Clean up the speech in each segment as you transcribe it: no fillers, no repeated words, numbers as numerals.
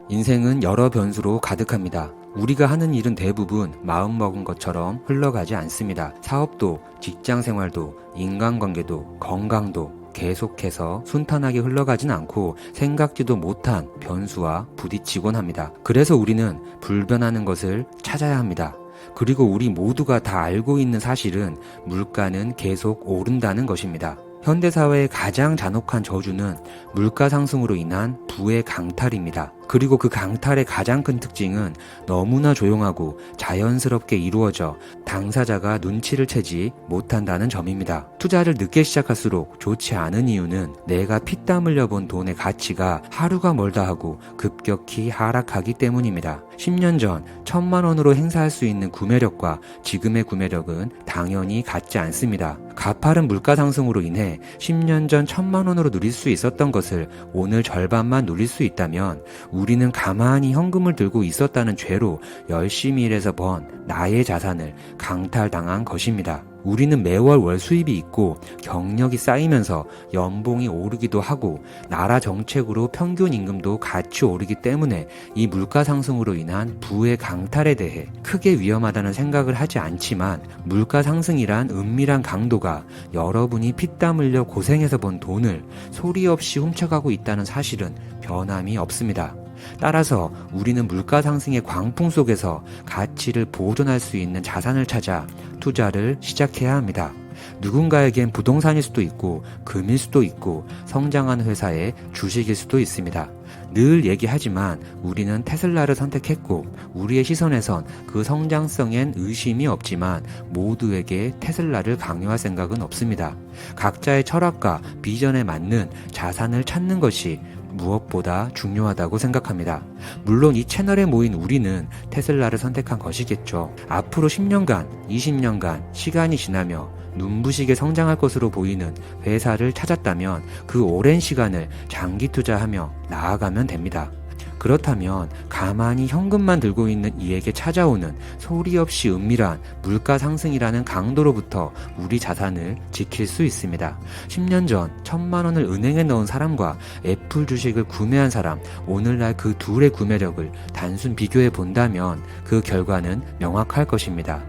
인생은 여러 변수로 가득합니다. 우리가 하는 일은 대부분 마음먹은 것처럼 흘러가지 않습니다. 사업도, 직장생활도, 인간관계도, 건강도 계속해서 순탄하게 흘러가진 않고 생각지도 못한 변수와 부딪히곤 합니다. 그래서 우리는 불변하는 것을 찾아야 합니다. 그리고 우리 모두가 다 알고 있는 사실은 물가는 계속 오른다는 것입니다. 현대사회의 가장 잔혹한 저주는 물가 상승으로 인한 부의 강탈입니다. 그리고 그 강탈의 가장 큰 특징은 너무나 조용하고 자연스럽게 이루어져 당사자가 눈치를 채지 못한다는 점입니다. 투자를 늦게 시작할수록 좋지 않은 이유는 내가 피땀 흘려 본 돈의 가치가 하루가 멀다 하고 급격히 하락하기 때문입니다. 10년 전 1,000만 원으로 행사할 수 있는 구매력과 지금의 구매력은 당연히 같지 않습니다. 가파른 물가 상승으로 인해 10년 전 1,000만 원으로 누릴 수 있었던 것을 오늘 절반만 누릴 수 있다면 우리는 가만히 현금을 들고 있었다는 죄로 열심히 일해서 번 나의 자산을 강탈당한 것입니다. 우리는 매월 월 수입이 있고 경력이 쌓이면서 연봉이 오르기도 하고 나라 정책으로 평균 임금도 같이 오르기 때문에 이 물가 상승으로 인한 부의 강탈에 대해 크게 위험하다는 생각을 하지 않지만 물가 상승이란 은밀한 강도가 여러분이 피땀 흘려 고생해서 번 돈을 소리 없이 훔쳐가고 있다는 사실은 변함이 없습니다. 따라서 우리는 물가 상승의 광풍 속에서 가치를 보존할 수 있는 자산을 찾아 투자를 시작해야 합니다. 누군가에겐 부동산일 수도 있고 금일 수도 있고 성장한 회사의 주식일 수도 있습니다. 늘 얘기하지만 우리는 테슬라를 선택했고 우리의 시선에선 그 성장성엔 의심이 없지만 모두에게 테슬라를 강요할 생각은 없습니다. 각자의 철학과 비전에 맞는 자산을 찾는 것이 무엇보다 중요하다고 생각합니다. 물론 이 채널에 모인 우리는 테슬라를 선택한 것이겠죠. 앞으로 10년간, 20년간 시간이 지나며 눈부시게 성장할 것으로 보이는 회사를 찾았다면 그 오랜 시간을 장기 투자하며 나아가면 됩니다. 그렇다면 가만히 현금만 들고 있는 이에게 찾아오는 소리 없이 은밀한 물가 상승이라는 강도로부터 우리 자산을 지킬 수 있습니다. 10년 전 1,000만 원을 은행에 넣은 사람과 애플 주식을 구매한 사람, 오늘날 그 둘의 구매력을 단순 비교해 본다면 그 결과는 명확할 것입니다.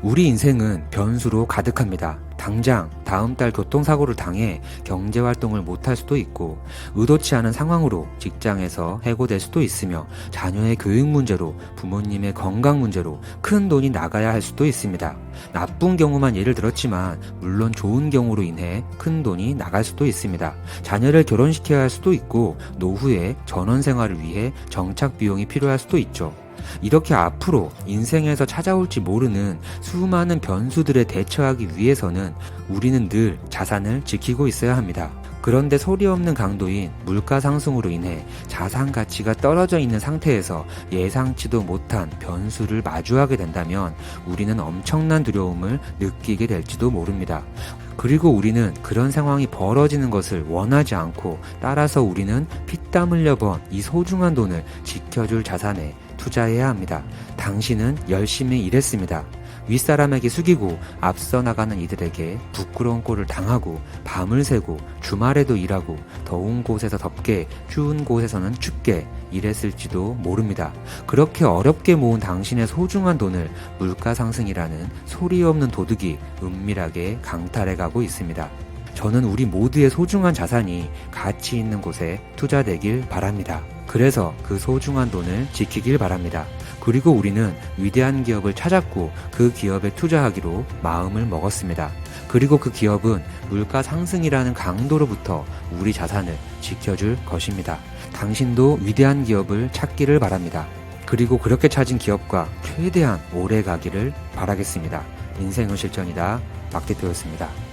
우리 인생은 변수로 가득합니다. 당장 다음 달 교통사고를 당해 경제활동을 못할 수도 있고 의도치 않은 상황으로 직장에서 해고될 수도 있으며 자녀의 교육 문제로 부모님의 건강 문제로 큰 돈이 나가야 할 수도 있습니다. 나쁜 경우만 예를 들었지만 물론 좋은 경우로 인해 큰 돈이 나갈 수도 있습니다. 자녀를 결혼시켜야 할 수도 있고 노후에 전원생활을 위해 정착 비용이 필요할 수도 있죠. 이렇게 앞으로 인생에서 찾아올지 모르는 수많은 변수들에 대처하기 위해서는 우리는 늘 자산을 지키고 있어야 합니다. 그런데 소리 없는 강도인 물가 상승으로 인해 자산 가치가 떨어져 있는 상태에서 예상치도 못한 변수를 마주하게 된다면 우리는 엄청난 두려움을 느끼게 될지도 모릅니다. 그리고 우리는 그런 상황이 벌어지는 것을 원하지 않고 따라서 우리는 피땀 흘려 번 이 소중한 돈을 지켜줄 자산에 투자해야 합니다. 당신은 열심히 일했습니다. 윗사람에게 숙이고 앞서 나가는 이들에게 부끄러운 꼴을 당하고 밤을 새고 주말에도 일하고 더운 곳에서 덥게 추운 곳에서는 춥게 일했을지도 모릅니다. 그렇게 어렵게 모은 당신의 소중한 돈을 물가 상승이라는 소리 없는 도둑이 은밀하게 강탈해가고 있습니다. 저는 우리 모두의 소중한 자산이 가치 있는 곳에 투자되길 바랍니다. 그래서 그 소중한 돈을 지키길 바랍니다. 그리고 우리는 위대한 기업을 찾았고 그 기업에 투자하기로 마음을 먹었습니다. 그리고 그 기업은 물가 상승이라는 강도로부터 우리 자산을 지켜줄 것입니다. 당신도 위대한 기업을 찾기를 바랍니다. 그리고 그렇게 찾은 기업과 최대한 오래 가기를 바라겠습니다. 인생은 실전이다. 박 대표였습니다.